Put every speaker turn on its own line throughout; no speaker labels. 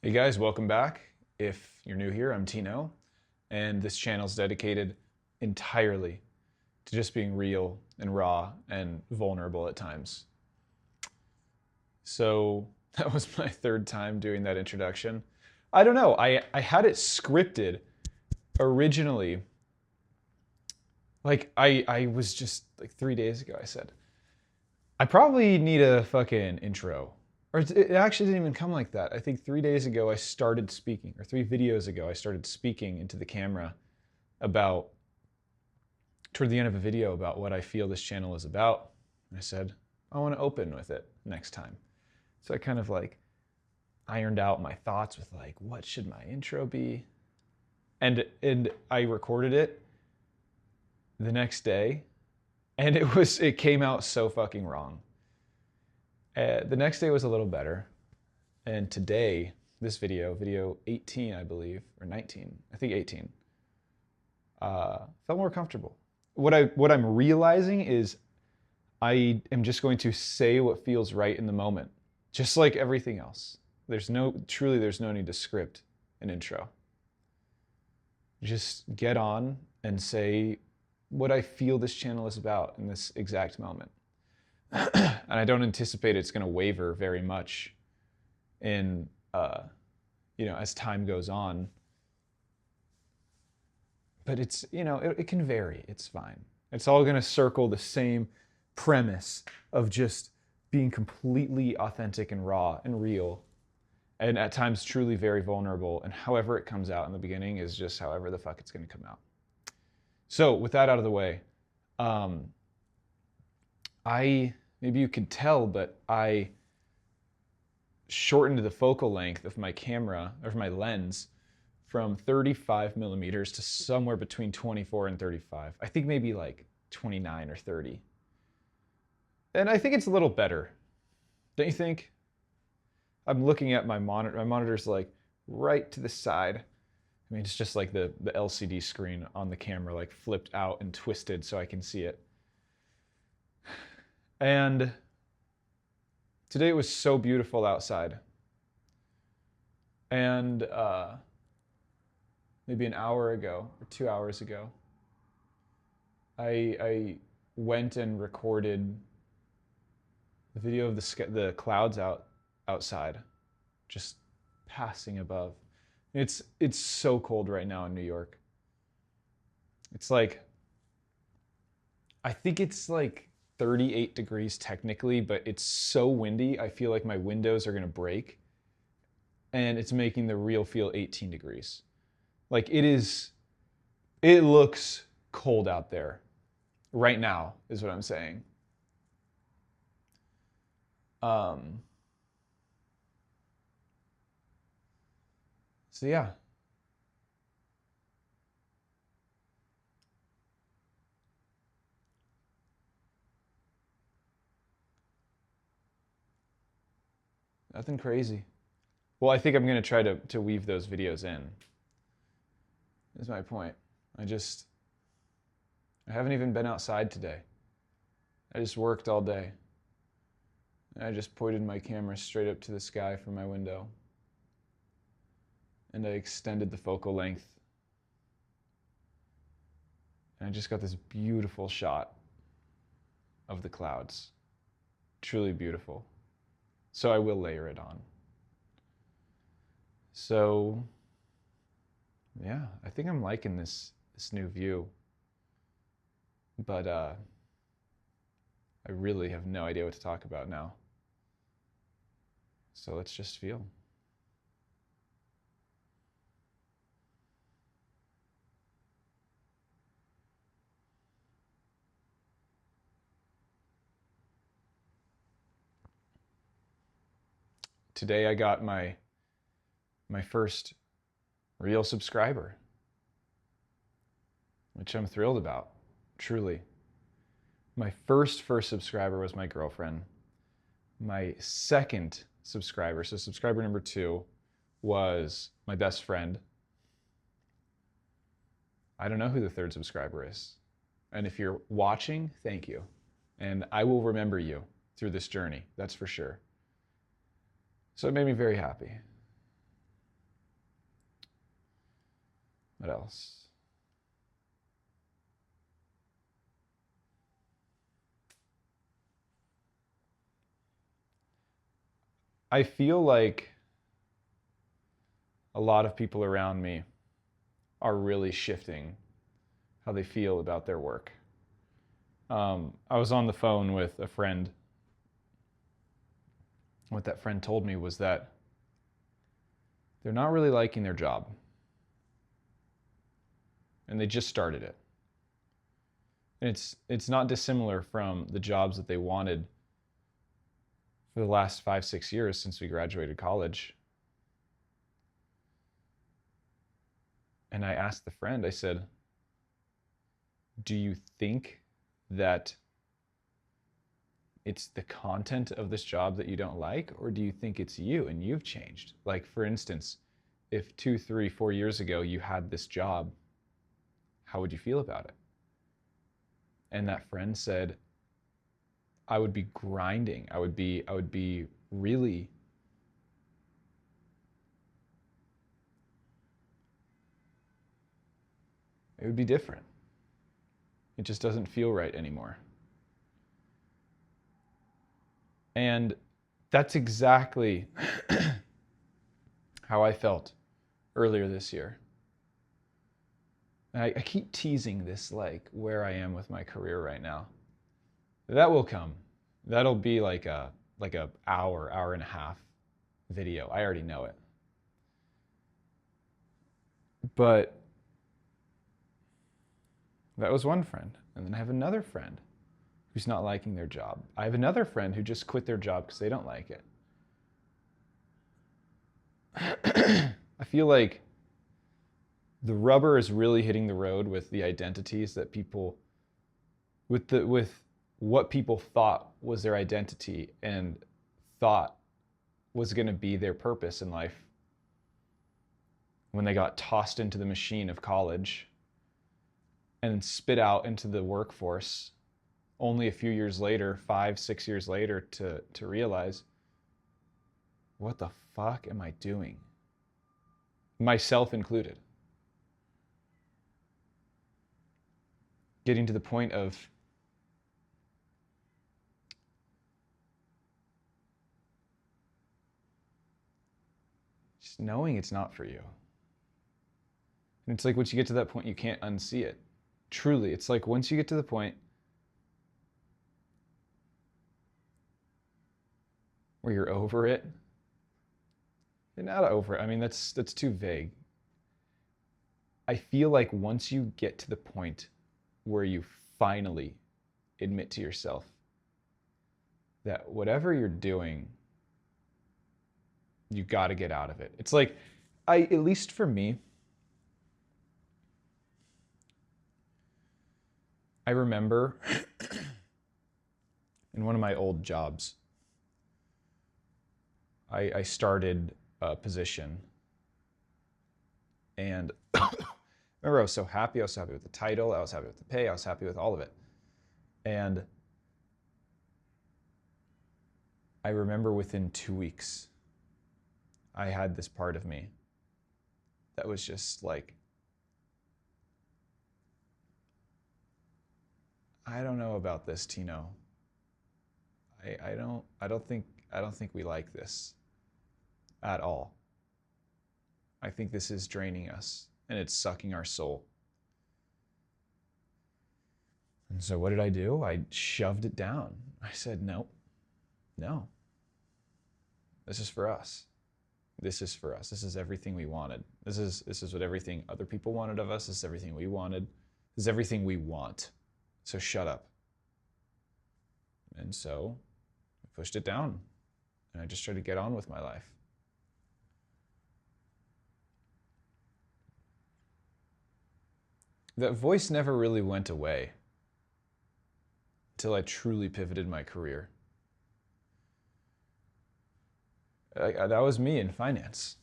Hey guys, welcome back. If you're new here, I'm Tino, and this channel is dedicated entirely to just being real and raw and vulnerable at times. So that was my third time doing that introduction. I don't know, I had it scripted originally. I was just like 3 days ago, I said, I probably need a fucking intro. Or it actually didn't even come like that. I think 3 days ago I started speaking, or 3 videos ago I started speaking into the camera about, toward the end of a video, about what I feel this channel is about. And I said, I want to open with it next time. So I kind of like ironed out my thoughts with like, what should my intro be? And I recorded it the next day, and it came out so fucking wrong. The next day was a little better, and today, this video 18, I believe, or 19, I think 18, felt more comfortable. What I'm realizing is I am just going to say what feels right in the moment, just like everything else. There's no need to script an intro. Just get on and say what I feel this channel is about in this exact moment. And I don't anticipate it's going to waver very much in, as time goes on. But it's, it can vary. It's fine. It's all going to circle the same premise of just being completely authentic and raw and real, and at times truly very vulnerable. And however it comes out in the beginning is just however the fuck it's going to come out. So with that out of the way, maybe you could tell, but I shortened the focal length of my camera, or my lens, from 35 millimeters to somewhere between 24 and 35. I think maybe like 29 or 30. And I think it's a little better. Don't you think? I'm looking at my monitor. My monitor's like right to the side. I mean, it's just like the LCD screen on the camera, like flipped out and twisted so I can see it. And today it was so beautiful outside. And maybe an hour ago or 2 hours ago, I went and recorded the video of the clouds outside, just passing above. It's so cold right now in New York. It's like, I think it's like 38 degrees technically, but it's so windy, I feel like my windows are gonna break, and it's making the real feel 18 degrees. Like it looks cold out there right now, is what I'm saying. So yeah. Nothing crazy. Well, I think I'm going to try to weave those videos in. Is my point. I haven't even been outside today. I just worked all day. And I just pointed my camera straight up to the sky from my window. And I extended the focal length. And I just got this beautiful shot of the clouds. Truly beautiful. So I will layer it on. So, yeah, I think I'm liking this new view. But I really have no idea what to talk about now. So let's just feel. Today I got my first real subscriber, which I'm thrilled about, truly. My first subscriber was my girlfriend. My second subscriber, so subscriber number 2, was my best friend. I don't know who the third subscriber is. And if you're watching, thank you. And I will remember you through this journey, that's for sure. So it made me very happy. What else? I feel like a lot of people around me are really shifting how they feel about their work. I was on the phone with a friend. What that friend told me was that they're not really liking their job. And they just started it. And it's not dissimilar from the jobs that they wanted for the last 5-6 years since we graduated college. And I asked the friend, I said, do you think that it's the content of this job that you don't like, or do you think it's you and you've changed? Like, for instance, if 2, 3, 4 years ago you had this job, how would you feel about it? And that friend said, I would be grinding. I would be really it would be different. It just doesn't feel right anymore. And that's exactly how I felt earlier this year. And I keep teasing this, like, where I am with my career right now. That will come. That'll be like a hour and a half video. I already know it. But that was one friend. And then I have another friend who's not liking their job. I have another friend who just quit their job because they don't like it. I feel like the rubber is really hitting the road with the identities that people, with what people thought was their identity and thought was going to be their purpose in life when they got tossed into the machine of college and spit out into the workforce only a few years later, 5-6 years later, to realize, what the fuck am I doing? Myself included. Getting to the point of just knowing it's not for you. And it's like once you get to that point, you can't unsee it. Truly, it's like once you get to the point where you're over it, you're not over it. I mean, that's too vague. I feel like once you get to the point where you finally admit to yourself that whatever you're doing, you got to get out of it. It's like, at least for me, I remember in one of my old jobs, I started a position, and remember I was so happy. I was happy with the title. I was happy with the pay. I was happy with all of it. And I remember within 2 weeks, I had this part of me that was just like, I don't know about this, Tino. I don't think we like this at all. I think this is draining us and it's sucking our soul. And so what did I do? I shoved it down. I said, no. This is for us. This is for us. This is everything we wanted. This is what everything other people wanted of us. This is everything we wanted. This is everything we want. So shut up. And so I pushed it down and I just tried to get on with my life. That voice never really went away until I truly pivoted my career. That was me in finance.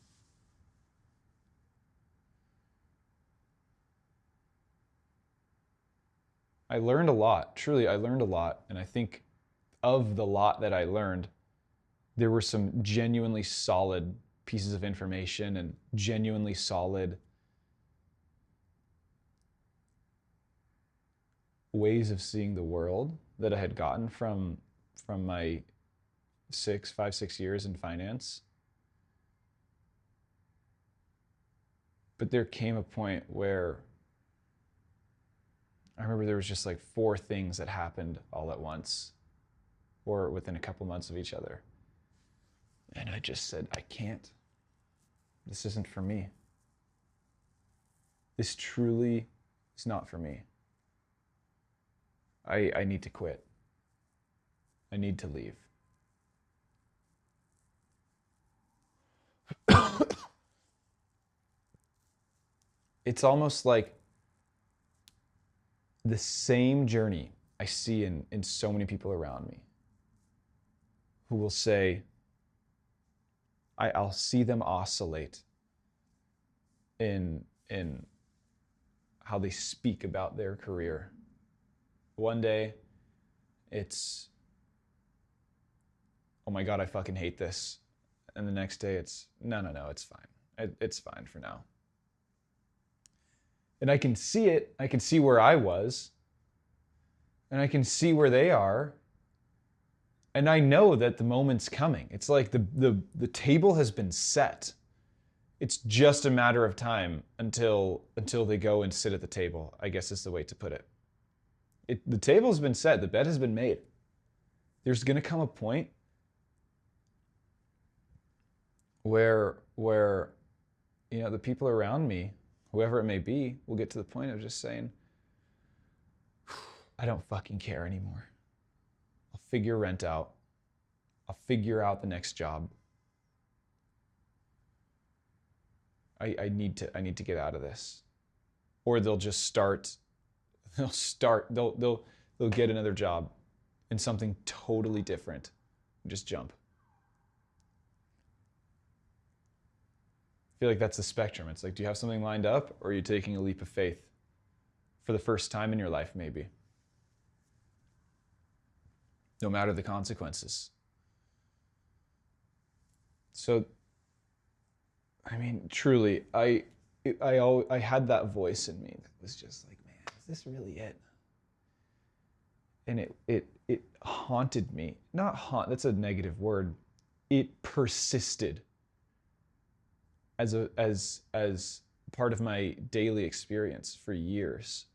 I learned a lot. Truly, I learned a lot. And I think of the lot that I learned, there were some genuinely solid pieces of information and genuinely solid ways of seeing the world that I had gotten from my 6 years in finance. But there came a point where I remember there was just like 4 things that happened all at once or within a couple months of each other. And I just said, I can't. This isn't for me. This truly is not for me. I need to quit. I need to leave. It's almost like the same journey I see in so many people around me who will say, I'll see them oscillate in how they speak about their career. One day, it's, oh my God, I fucking hate this. And the next day it's, no, it's fine. It's fine for now. And I can see it. I can see where I was. And I can see where they are. And I know that the moment's coming. It's like the table has been set. It's just a matter of time until they go and sit at the table, I guess is the way to put it. The table's been set. The bed has been made. There's going to come a point where the people around me, whoever it may be, will get to the point of just saying, I don't fucking care anymore. I'll figure rent out. I'll figure out the next job. I need to get out of this. Or they'll get another job in something totally different and just jump. I feel like that's the spectrum. It's like, do you have something lined up, or are you taking a leap of faith for the first time in your life, maybe? No matter the consequences. So, I mean, truly, I had that voice in me that was just like, man, is this really it? And it haunted me. Not haunt, that's a negative word. It persisted as part of my daily experience for years.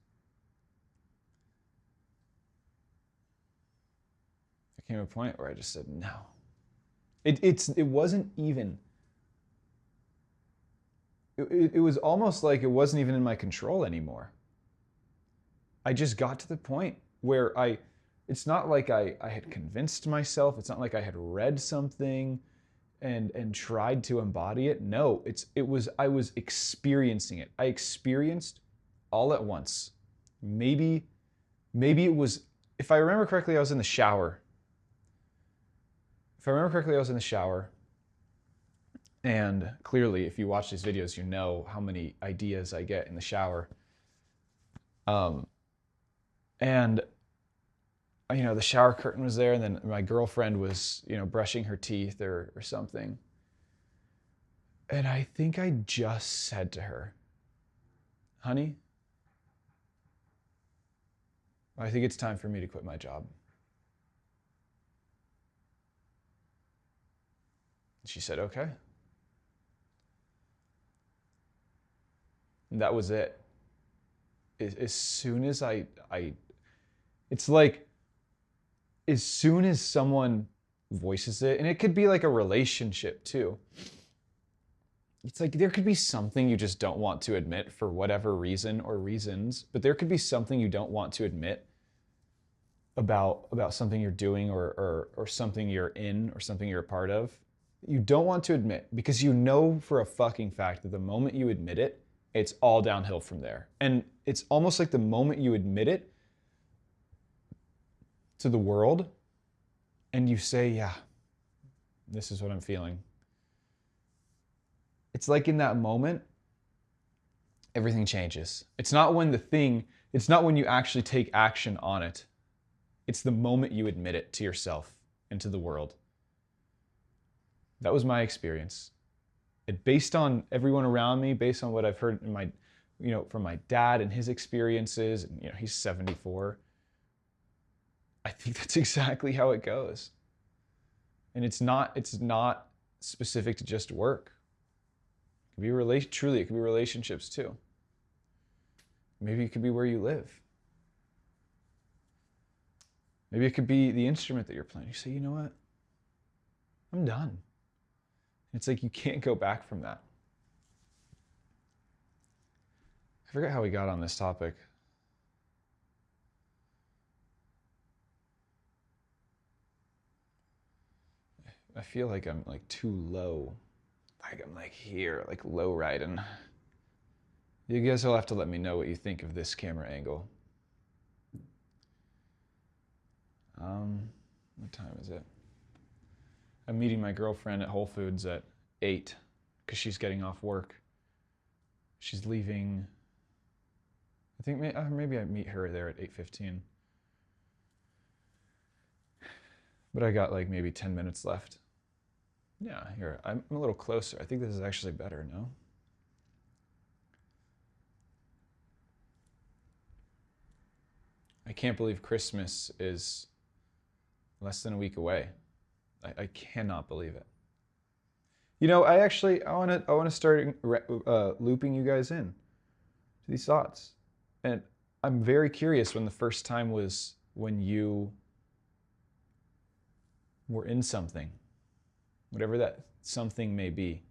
There came a point where I just said no. It wasn't even. It was almost like it wasn't even in my control anymore. I just got to the point where it's not like I had convinced myself. It's not like I had read something and tried to embody it. No, I was experiencing it. I experienced all at once. Maybe it was, if I remember correctly, I was in the shower. And clearly, if you watch these videos, you know how many ideas I get in the shower. And the shower curtain was there, and then my girlfriend was, brushing her teeth or something. And I think I just said to her, honey, I think it's time for me to quit my job. She said, okay. And that was it. As soon as it's like, as soon as someone voices it, and it could be like a relationship too. It's like there could be something you just don't want to admit for whatever reason or reasons, but there could be something you don't want to admit about something you're doing or something you're in or something you're a part of. You don't want to admit because you know for a fucking fact that the moment you admit it, it's all downhill from there. And it's almost like the moment you admit it to the world and you say, yeah, this is what I'm feeling. It's like in that moment, everything changes. It's not when you actually take action on it. It's the moment you admit it to yourself and to the world. That was my experience. Based on everyone around me, based on what I've heard from my dad and his experiences, and he's 74. I think that's exactly how it goes. And it's not specific to just work. It could be truly, it could be relationships too. Maybe it could be where you live. Maybe it could be the instrument that you're playing. You say, you know what? I'm done. It's like you can't go back from that. I forget how we got on this topic. I feel like I'm like too low. Like I'm like here, like low riding. You guys will have to let me know what you think of this camera angle. What time is it? I'm meeting my girlfriend at Whole Foods at 8 because she's getting off work. She's leaving. I think maybe I meet her there at 8:15. But I got like maybe 10 minutes left. Yeah, here, I'm a little closer. I think this is actually better, no? I can't believe Christmas is less than a week away. I cannot believe it. You know, I want to start looping you guys in to these thoughts. And I'm very curious when the first time was when you were in something, whatever that something may be,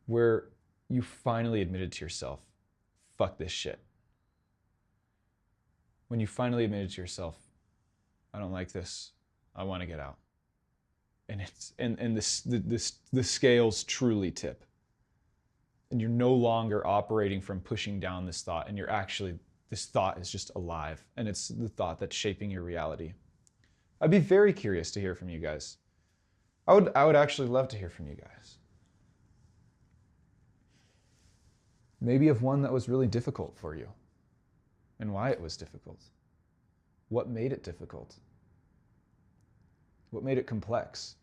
where you finally admitted to yourself, fuck this shit. When you finally admitted to yourself, I don't like this, I want to get out. And it's the scales truly tip. And you're no longer operating from pushing down this thought, and this thought is just alive, and it's the thought that's shaping your reality. I'd be very curious to hear from you guys. I would actually love to hear from you guys. Maybe of one that was really difficult for you, and why it was difficult. What made it difficult? What made it complex?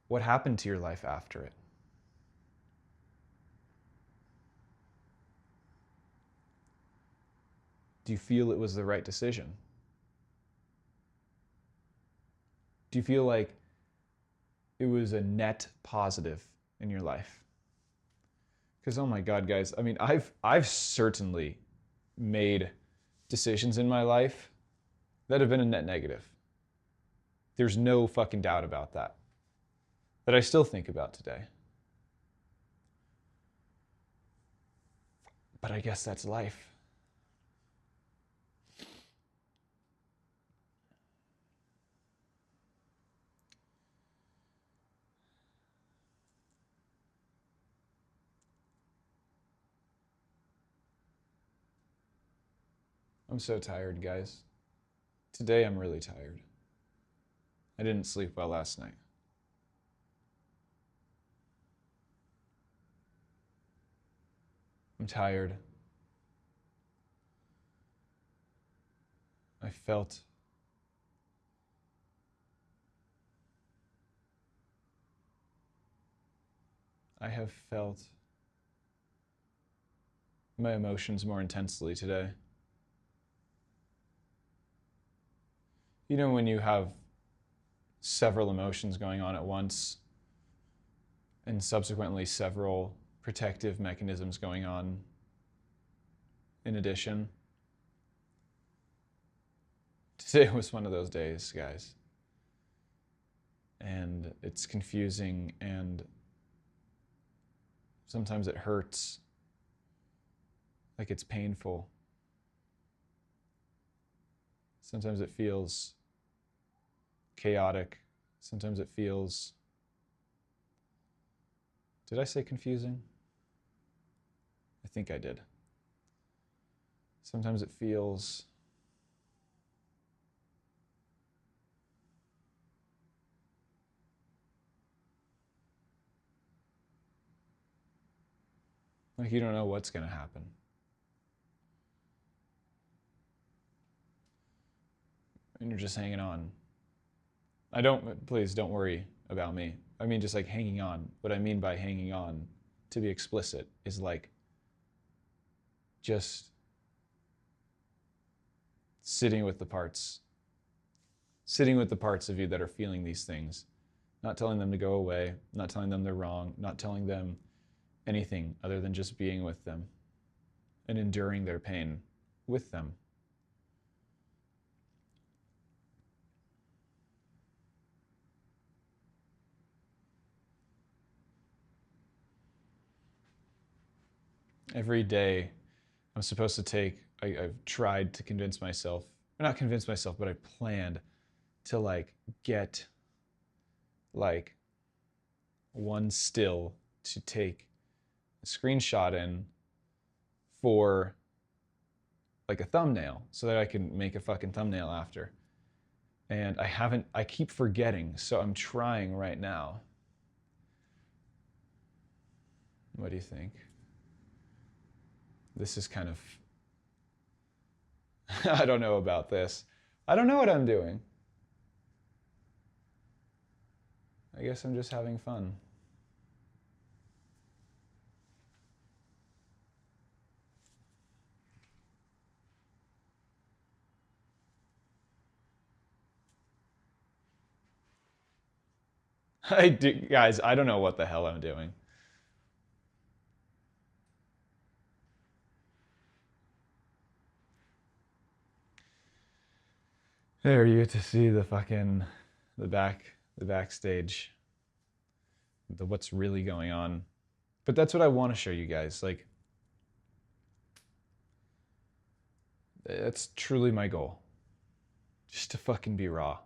What happened to your life after it? Do you feel it was the right decision? Do you feel like it was a net positive in your life? Because, oh my God, guys, I mean, I've certainly made decisions in my life that have been a net negative. There's no fucking doubt about that. That I still think about today. But I guess that's life. I'm so tired, guys. Today I'm really tired. I didn't sleep well last night. I'm tired. I have felt my emotions more intensely today. You know, when you have several emotions going on at once and subsequently several protective mechanisms going on in addition. Today was one of those days, guys. And it's confusing, and sometimes it hurts, like it's painful. Sometimes it feels chaotic. Sometimes it feels... Did I say confusing? I think I did. Sometimes it feels like you don't know what's going to happen. And you're just hanging on. Please don't worry about me. I mean just like hanging on. What I mean by hanging on, to be explicit, is like just sitting with the parts of you that are feeling these things, not telling them to go away, not telling them they're wrong, not telling them anything other than just being with them and enduring their pain with them. Every day I'm supposed to take, I've tried to convince myself, or not convince myself, but I planned to like get like one still to take a screenshot in for like a thumbnail so that I can make a fucking thumbnail after. And I keep forgetting, so I'm trying right now. What do you think? This is kind of, I don't know about this. I don't know what I'm doing. I guess I'm just having fun. Guys, I don't know what the hell I'm doing. There, you get to see the fucking, the backstage, the what's really going on. But that's what I want to show you guys. Like, that's truly my goal. Just to fucking be raw.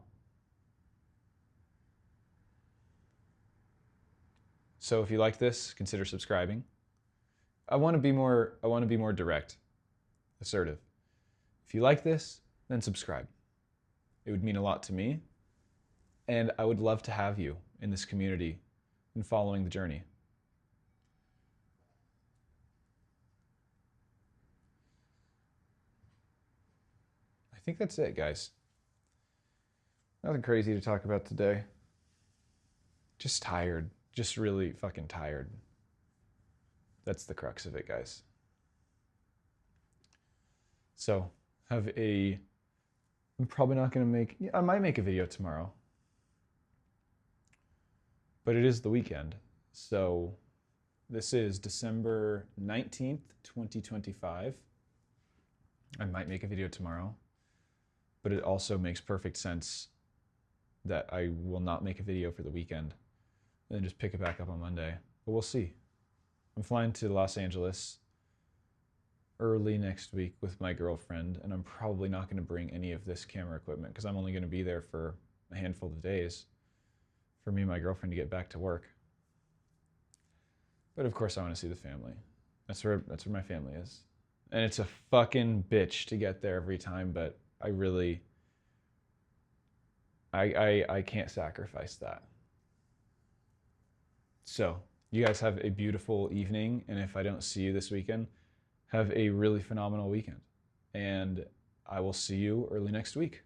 So if you like this, consider subscribing. I want to be more direct, assertive. If you like this, then subscribe. It would mean a lot to me, and I would love to have you in this community and following the journey. I think that's it, guys. Nothing crazy to talk about today. Just tired. Just really fucking tired. That's the crux of it, guys. So, I'm probably not going to make, I might make a video tomorrow. But it is the weekend. So, this is December 19th, 2025. I might make a video tomorrow. But it also makes perfect sense that I will not make a video for the weekend and then just pick it back up on Monday. But we'll see. I'm flying to Los Angeles early next week with my girlfriend, and I'm probably not going to bring any of this camera equipment because I'm only going to be there for a handful of days for me and my girlfriend to get back to work. But of course I want to see the family. That's where my family is. And it's a fucking bitch to get there every time, but I really, I can't sacrifice that. So, you guys have a beautiful evening, and if I don't see you this weekend, have a really phenomenal weekend. And I will see you early next week.